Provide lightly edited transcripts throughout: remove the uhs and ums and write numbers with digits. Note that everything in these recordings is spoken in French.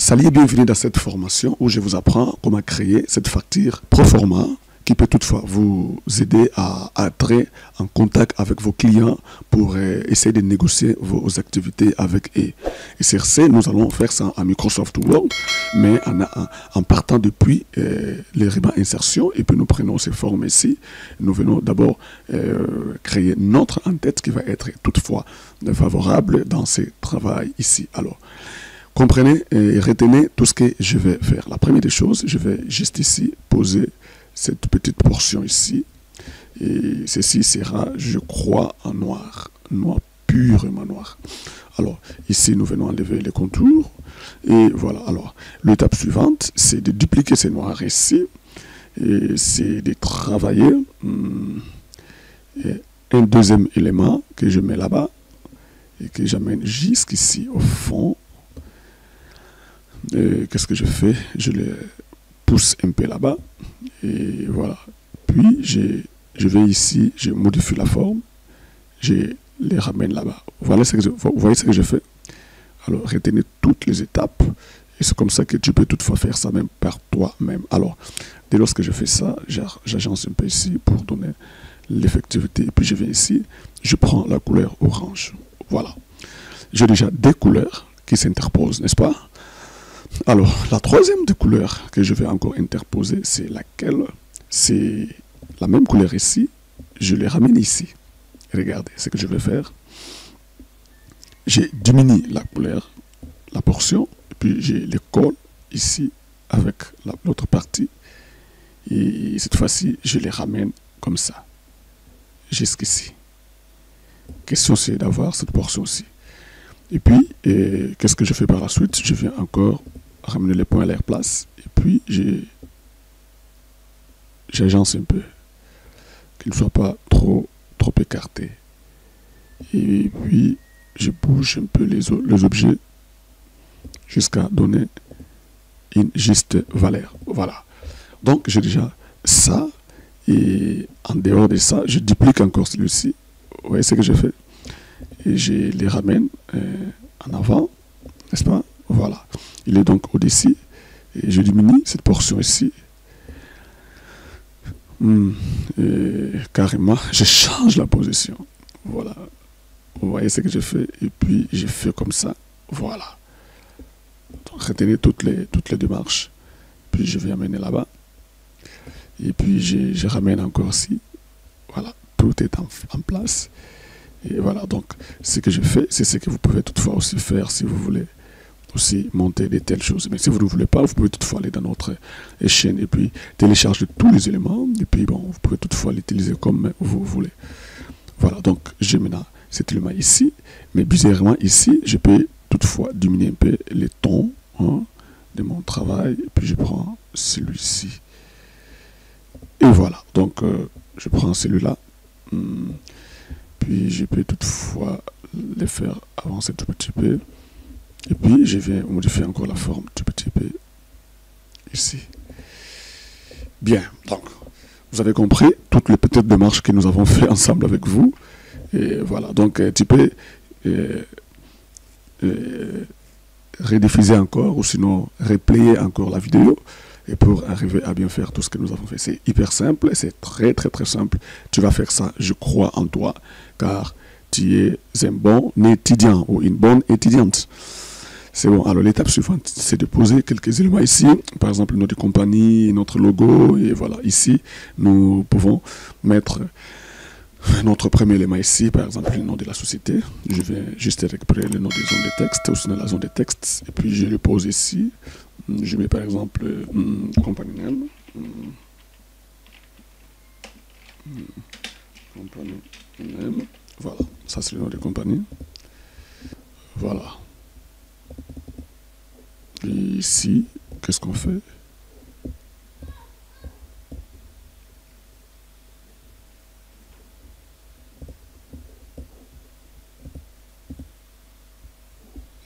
Salut et bienvenue dans cette formation où je vous apprends comment créer cette facture Proforma qui peut toutefois vous aider à entrer en contact avec vos clients pour essayer de négocier vos activités avec eux. Et sur ce, nous allons faire ça en Microsoft Word, mais en partant depuis les rubans insertion, et puis nous prenons ces formes ici. Nous venons d'abord créer notre en-tête qui va être toutefois favorable dans ce travail ici. Alors, comprenez et retenez tout ce que je vais faire. La première des choses, je vais juste ici poser cette petite portion ici. Et ceci sera, je crois, en noir. Noir, purement noir. Alors, ici, nous venons enlever les contours. Et voilà. Alors, l'étape suivante, c'est de dupliquer ces noirs ici. Et c'est de travailler un deuxième élément que je mets là-bas. Et que j'amène jusqu'ici au fond. Qu'est-ce que je fais? Je les pousse un peu là-bas. Et voilà. Puis, je vais ici, je modifie la forme. Je les ramène là-bas. Voilà vous voyez ce que je fais? Alors, retenez toutes les étapes. Et c'est comme ça que tu peux toutefois faire ça même par toi-même. Alors, dès lors que je fais ça, j'agence un peu ici pour donner l'effectivité. Et puis, je viens ici, je prends la couleur orange. Voilà. J'ai déjà deux couleurs qui s'interposent, n'est-ce pas? Alors, la troisième des couleurs que je vais encore interposer, c'est laquelle? C'est la même couleur ici. Je les ramène ici. Regardez ce que je vais faire. J'ai diminué la couleur, la portion, et puis je les colle ici avec l'autre partie. Et cette fois-ci, je les ramène comme ça, jusqu'ici. Question, c'est d'avoir cette portion-ci. Et puis, qu'est-ce que je fais par la suite? Je viens encore ramener les points à leur place. Et puis, j'agence un peu. Qu'ils ne soient pas trop écartés. Et puis, je bouge un peu les objets jusqu'à donner une juste valeur. Voilà. Donc, j'ai déjà ça. Et en dehors de ça, je duplique encore celui-ci. Vous voyez ce que je fais? Et je les ramène en avant, n'est-ce pas? Voilà. Il est donc au-dessus. Et je diminue cette portion ici. Et carrément, je change la position. Voilà. Vous voyez ce que je fais? Et puis, je fais comme ça. Voilà. Donc, retenez toutes les démarches. Puis, je vais amener là-bas. Et puis, je ramène encore ici. Voilà. Tout est en place. Et voilà, donc ce que je fais, c'est ce que vous pouvez toutefois aussi faire si vous voulez aussi monter de telles choses. Mais si vous ne voulez pas, vous pouvez toutefois aller dans notre chaîne et puis télécharger tous les éléments. Et puis bon, vous pouvez toutefois l'utiliser comme vous voulez. Voilà, donc j'ai maintenant cet élément ici. Mais bizarrement ici, je peux toutefois diminuer un peu les tons de mon travail. Et puis je prends celui-ci. Et voilà, donc je prends celui-là. Puis je peux toutefois les faire avancer tout petit peu. Et puis je viens modifier encore la forme tout petit peu ici. Bien, donc vous avez compris toutes les petites démarches que nous avons fait ensemble avec vous. Et voilà, donc tu peux rediffuser encore ou sinon replayer encore la vidéo. Et pour arriver à bien faire tout ce que nous avons fait. C'est hyper simple, c'est très simple. Tu vas faire ça, je crois en toi, car tu es un bon étudiant ou une bonne étudiante. C'est bon, alors l'étape suivante, c'est de poser quelques éléments ici, par exemple notre compagnie, notre logo, et voilà, ici, nous pouvons mettre notre premier élément ici, par exemple le nom de la société. Je vais juste récupérer le nom des zones de texte, ou sinon la zone de texte, et puis je le pose ici. Je mets par exemple compagnie name. Compagnie name. Voilà, ça c'est le nom de compagnie. Voilà. Et ici, qu'est-ce qu'on fait?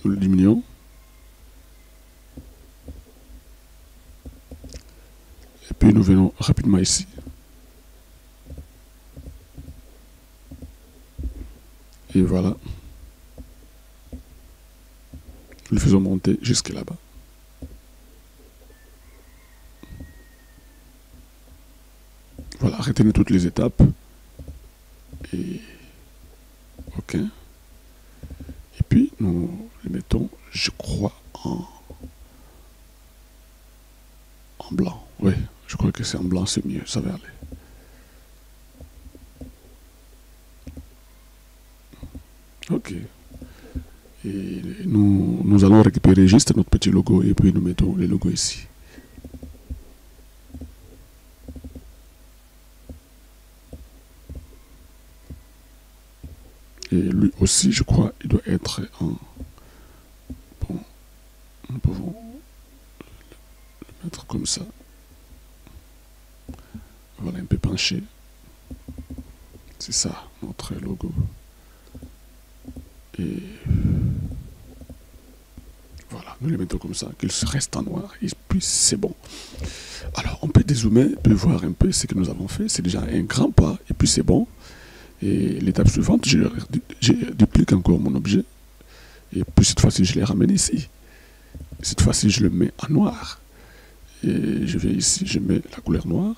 Nous le diminuons. Et puis nous venons rapidement ici. Et voilà. Nous le faisons monter jusque là-bas. Voilà, retenez toutes les étapes. Et ok. Et puis nous les mettons, je crois, en blanc. Oui, je crois que c'est en blanc, c'est mieux, ça va aller. Ok. Et nous allons récupérer juste notre petit logo et puis nous mettons le logo ici. Et lui aussi, je crois, il doit être en... Bon, nous pouvons le mettre comme ça. Voilà, un peu penché. C'est ça, notre logo. Et voilà, nous le mettons comme ça, qu'il reste en noir, et puis c'est bon. Alors, on peut dézoomer, on peut voir un peu ce que nous avons fait. C'est déjà un grand pas, et puis c'est bon. Et l'étape suivante, je duplique encore mon objet. Et puis cette fois-ci, je l'ai ramené ici. Cette fois-ci, je le mets en noir. Et je vais ici, je mets la couleur noire.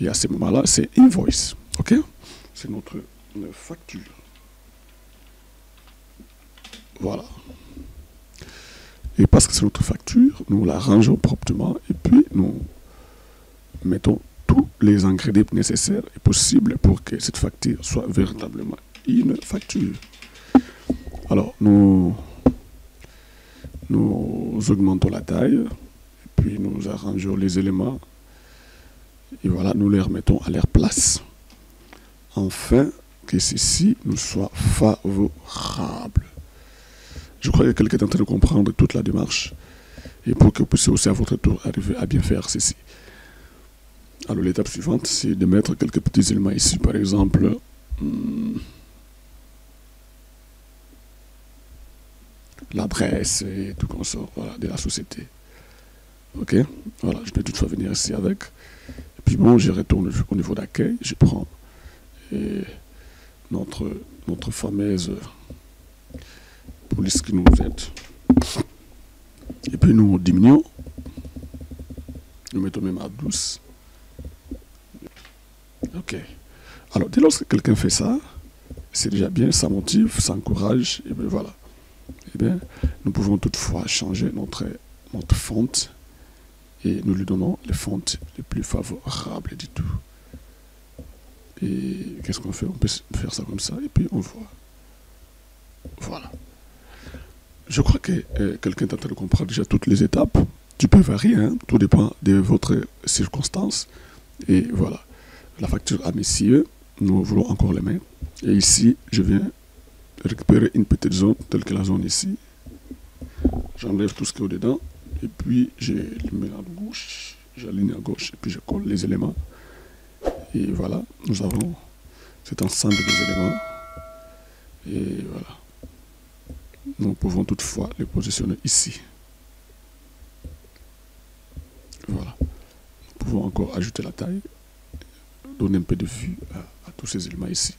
Et à ce moment-là, c'est invoice. OK? C'est notre facture. Voilà. Et parce que c'est notre facture, nous la rangeons proprement et puis nous mettons tous les ingrédients nécessaires et possibles pour que cette facture soit véritablement une facture. Alors, nous augmentons la taille, et puis nous arrangeons les éléments, et voilà, nous les remettons à leur place. Afin que ceci nous soit favorable. Je crois que quelqu'un est en train de comprendre toute la démarche, et pour que vous puissiez aussi à votre tour arriver à bien faire ceci. Alors l'étape suivante, c'est de mettre quelques petits éléments ici, par exemple, l'adresse et tout comme ça, voilà, de la société. Ok, voilà, je peux toutefois venir ici avec. Et puis bon, je retourne au niveau d'accueil, je prends notre fameuse police qui nous aide. Et puis nous diminuons, nous mettons même à 12. Ok. Alors, dès lors que quelqu'un fait ça, c'est déjà bien, ça motive, ça encourage, et bien voilà. Et bien, nous pouvons toutefois changer notre fonte et nous lui donnons les fontes les plus favorables du tout. Et qu'est-ce qu'on fait? On peut faire ça comme ça, et puis on voit. Voilà. Je crois que quelqu'un est en train de comprendre déjà toutes les étapes. Tu peux varier, hein? Tout dépend de votre circonstance. Et voilà. La facture à messieurs, nous voulons encore les mettre. Et ici, je viens récupérer une petite zone, telle que la zone ici. J'enlève tout ce qui est au-dedans. Et puis, je le mets à gauche. J'aligne à gauche. Et puis, je colle les éléments. Et voilà, nous avons cet ensemble des éléments. Et voilà. Nous pouvons toutefois les positionner ici. Voilà. Nous pouvons encore ajouter la taille, donner un peu de vue à tous ces éléments ici.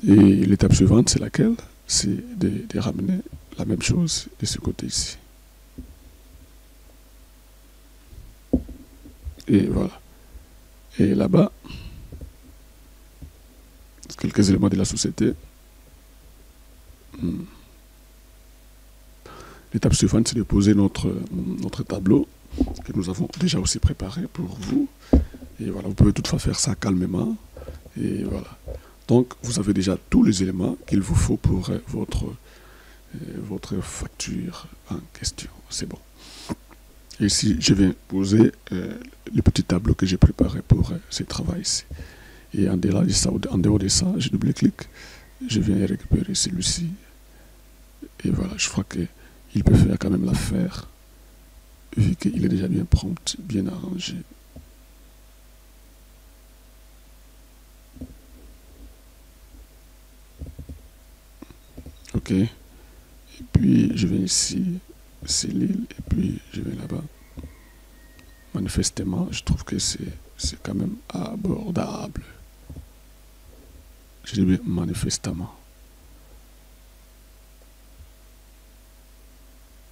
Et l'étape suivante, c'est laquelle? C'est de ramener la même chose de ce côté ici. Et voilà. Et là-bas, quelques éléments de la société. L'étape suivante, c'est de poser notre tableau que nous avons déjà aussi préparé pour vous. Et voilà, vous pouvez toutefois faire ça calmement. Et voilà. Donc, vous avez déjà tous les éléments qu'il vous faut pour votre facture en question. C'est bon. Et ici, je viens poser le petit tableau que j'ai préparé pour ce travail-ci. Et en dehors de ça, je double-clique. Je viens récupérer celui-ci. Et voilà, je crois qu'il peut faire quand même l'affaire, vu qu'il est déjà bien prompt, bien arrangé. Ok. Et puis, je viens ici, c'est l'île, et puis je vais là-bas. Manifestement, je trouve que c'est quand même abordable. Je dis bien manifestement.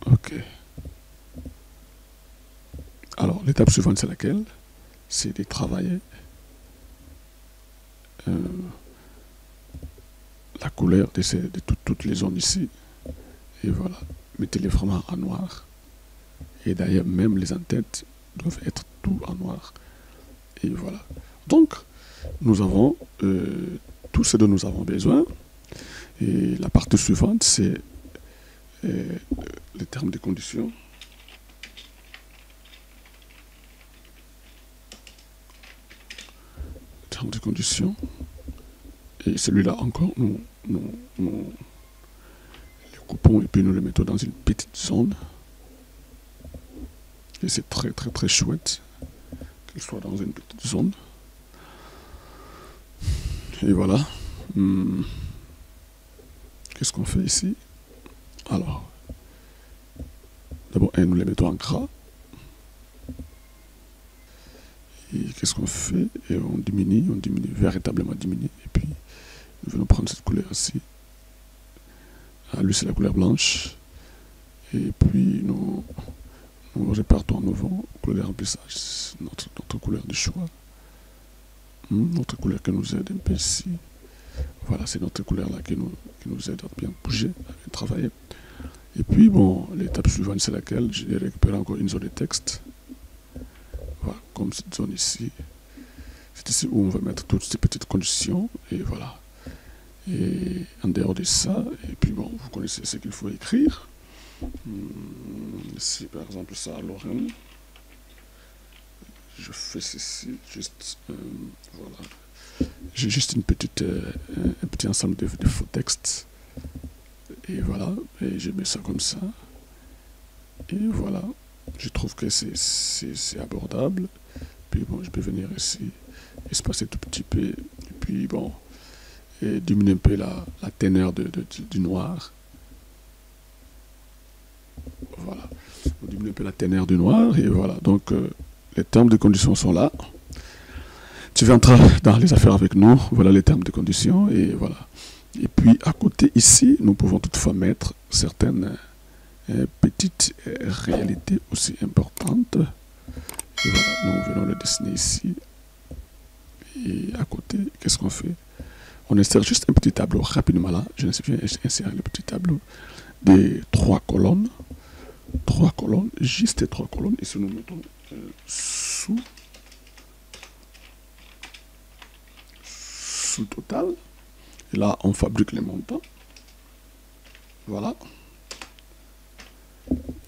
Ok. Alors, Alors, l'étape suivante, c'est laquelle? C'est de travailler la couleur de toutes les zones ici. Et voilà, mettez-les vraiment en noir. Et d'ailleurs, même les en-têtes doivent être tout en noir. Et voilà. Donc, nous avons tout ce dont nous avons besoin. Et la partie suivante, c'est les termes de conditions. Termes de conditions. Et celui-là encore, nous les coupons et puis nous le mettons dans une petite zone. Et c'est très très très chouette qu'il soit dans une petite zone. Et voilà. Qu'est-ce qu'on fait ici? Alors, d'abord, nous les mettons en gras. Et qu'est-ce qu'on fait? Et on diminue, véritablement diminue. Et puis, nous venons prendre cette couleur ici. Ah, lui, c'est la couleur blanche. Et puis, nous répartons à nouveau couleur de remplissage, notre couleur de choix. Notre couleur qui nous aide un peu ici. Voilà, c'est notre couleur là qui nous aide à bien bouger, à bien travailler. Et puis, bon, l'étape suivante, c'est laquelle? Je vais récupérer encore une zone de texte. Voilà, comme cette zone ici. C'est ici où on va mettre toutes ces petites conditions. Et voilà. Et en dehors de ça, et puis bon, vous connaissez ce qu'il faut écrire. Ici, par exemple, ça, Lorraine. Je fais ceci, juste, voilà. J'ai juste un petit ensemble de faux textes. Et voilà, et je mets ça comme ça. Et voilà, je trouve que c'est abordable. Puis bon, je peux venir ici, espacer tout petit peu. Et puis bon, et diminuer un peu la teneur du noir. Voilà, on diminue un peu la teneur du noir. Et voilà, donc les termes de conditions sont là. Tu vas entrer dans les affaires avec nous. Voilà les termes de conditions. Et voilà. Et puis à côté ici, nous pouvons toutefois mettre certaines petites réalités aussi importantes. Et voilà, nous venons le dessiner ici. Et à côté, qu'est-ce qu'on fait? On insère juste un petit tableau rapidement là. Je viens insérer le petit tableau des 3 colonnes. 3 colonnes, juste 3 colonnes. Ici, nous mettons sous total. Et là, on fabrique les montants. Voilà.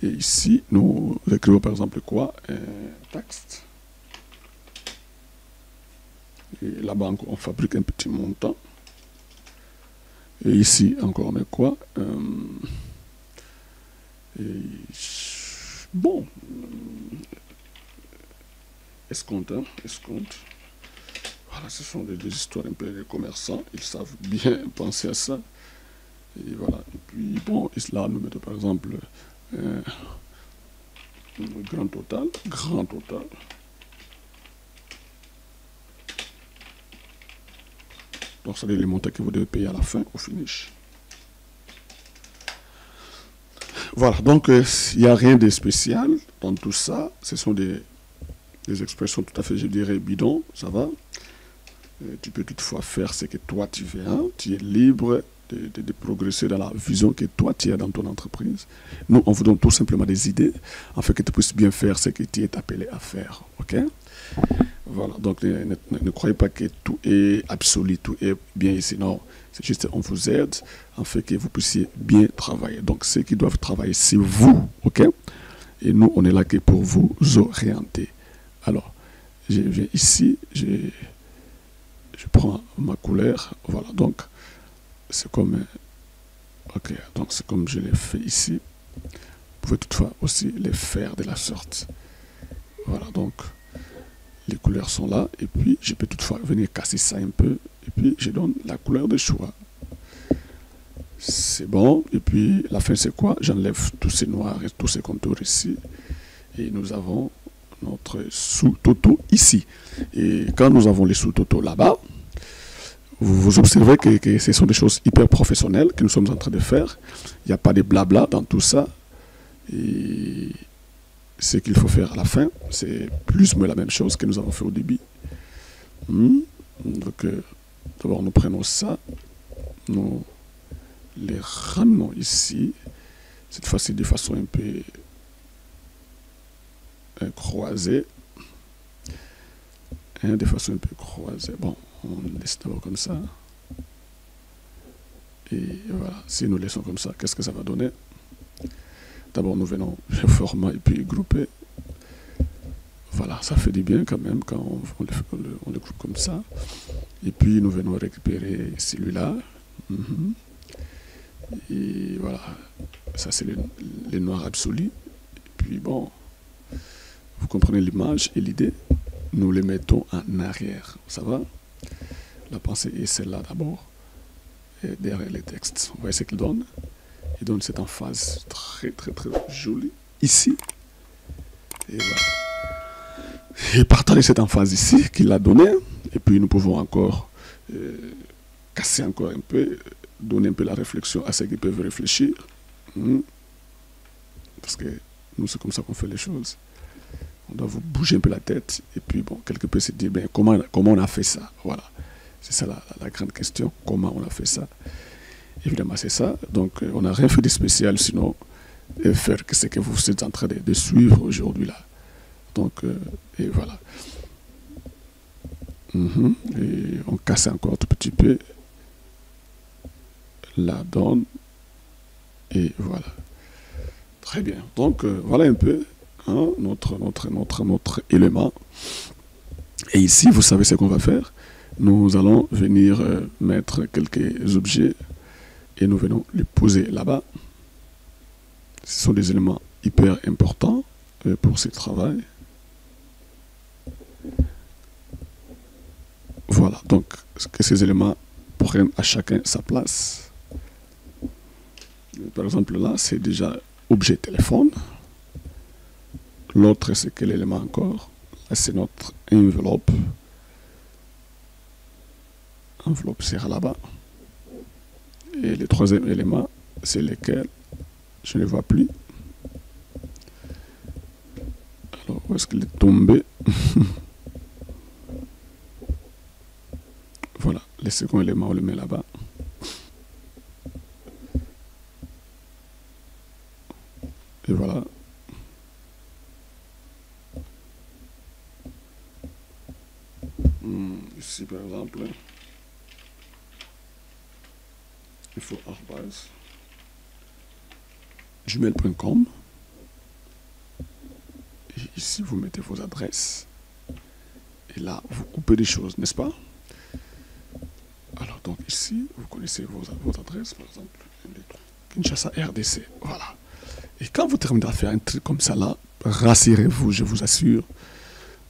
Et ici, nous écrivons par exemple quoi? Texte. Et là-bas, on fabrique un petit montant. Et ici, encore, on met quoi? Bon. Escompte, hein? Escompte. Voilà, ce sont des histoires un peu des commerçants. Ils savent bien penser à ça. Et voilà. Et puis, bon, là, nous mettons par exemple grand total. Grand total. Donc, ça veut dire les montants que vous devez payer à la fin, au finish. Voilà, donc il n'y a rien de spécial dans tout ça. Ce sont des expressions tout à fait, je dirais, bidons, ça va. Tu peux toutefois faire ce que toi tu veux. Hein? Tu es libre de progresser dans la vision que toi tu as dans ton entreprise. Nous, on vous donne tout simplement des idées afin que tu puisses bien faire ce que tu es appelé à faire. Ok? Voilà, donc ne croyez pas que tout est absolu, tout est bien ici. Non, c'est juste on vous aide afin que vous puissiez bien travailler. Donc ceux qui doivent travailler, c'est vous. Ok? Et nous, on est là que pour vous orienter. Alors, je viens ici, je prends ma couleur, voilà, donc c'est comme, ok, donc c'est comme je l'ai fait ici. Vous pouvez toutefois aussi les faire de la sorte. Voilà, donc les couleurs sont là, et puis je peux toutefois venir casser ça un peu, et puis je donne la couleur de choix. C'est bon, et puis la fin c'est quoi? J'enlève tous ces noirs et tous ces contours ici, et nous avons notre sous-toto ici. Et quand nous avons les sous-toto là-bas, vous observez que ce sont des choses hyper professionnelles que nous sommes en train de faire. Il n'y a pas de blabla dans tout ça. Et ce qu'il faut faire à la fin, c'est plus ou moins la même chose que nous avons fait au début. Donc, d'abord, nous prenons ça, nous les ramenons ici, cette fois-ci de façon un peu croisée. De façon un peu croisée. Bon, on laisse d'abord comme ça. Et voilà, si nous laissons comme ça, qu'est-ce que ça va donner? D'abord, nous venons le format et puis grouper. Voilà, ça fait du bien quand même quand on le groupe comme ça. Et puis, nous venons récupérer celui-là. Et voilà, ça c'est le noir absolu. Et puis bon, vous comprenez l'image et l'idée. Nous les mettons en arrière, ça va? La pensée est celle-là d'abord, et derrière les textes. Vous voyez ce qu'il donne? Il donne cette emphase très très très jolie ici. Et voilà. Et partant de cette emphase ici qu'il a donnée, et puis nous pouvons encore casser encore un peu, donner un peu la réflexion à ceux qui peuvent réfléchir. Parce que nous, c'est comme ça qu'on fait les choses. On doit vous bouger un peu la tête, et puis bon, quelque peu se dire, ben, comment on a fait ça? Voilà. C'est ça la grande question, comment on a fait ça? Évidemment, c'est ça. Donc, on n'a rien fait de spécial, sinon faire ce que vous êtes en train de suivre aujourd'hui là. Donc, et voilà. Et on casse encore un tout petit peu la donne, et voilà. Très bien. Donc, voilà un peu notre élément. Et ici, vous savez ce qu'on va faire. Nous allons venir mettre quelques objets et nous venons les poser là-bas. Ce sont des éléments hyper importants pour ce travail. Voilà, donc que ces éléments prennent à chacun sa place. Par exemple, là, c'est déjà objet téléphone. L'autre, c'est quel élément encore? Là, c'est notre enveloppe. Enveloppe sera là-bas. Et le troisième élément, c'est lequel? Je ne vois plus. Alors, où est-ce qu'il est tombé? Voilà, le second élément, on le met là-bas. Et voilà. Ici, par exemple, il faut @gmail.com. Et ici, vous mettez vos adresses. Et là, vous coupez des choses, n'est-ce pas? Alors, donc ici, vous connaissez vos adresses, par exemple, Kinshasa RDC. Voilà. Et quand vous terminez à faire un truc comme ça là, rassurez-vous, je vous assure,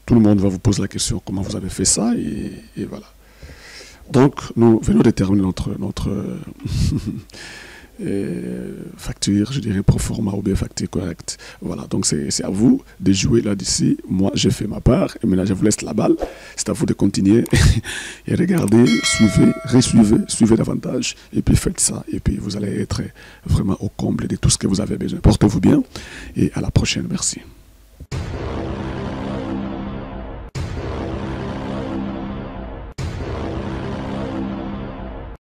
tout le monde va vous poser la question comment vous avez fait ça, et voilà. Donc, nous venons de terminer notre facture, je dirais, pro forma ou bien facture correcte. Voilà, donc c'est à vous de jouer là d'ici. Moi, j'ai fait ma part, et maintenant je vous laisse la balle. C'est à vous de continuer et regardez, suivez davantage, et puis faites ça, et puis vous allez être vraiment au comble de tout ce que vous avez besoin. Portez-vous bien, et à la prochaine. Merci.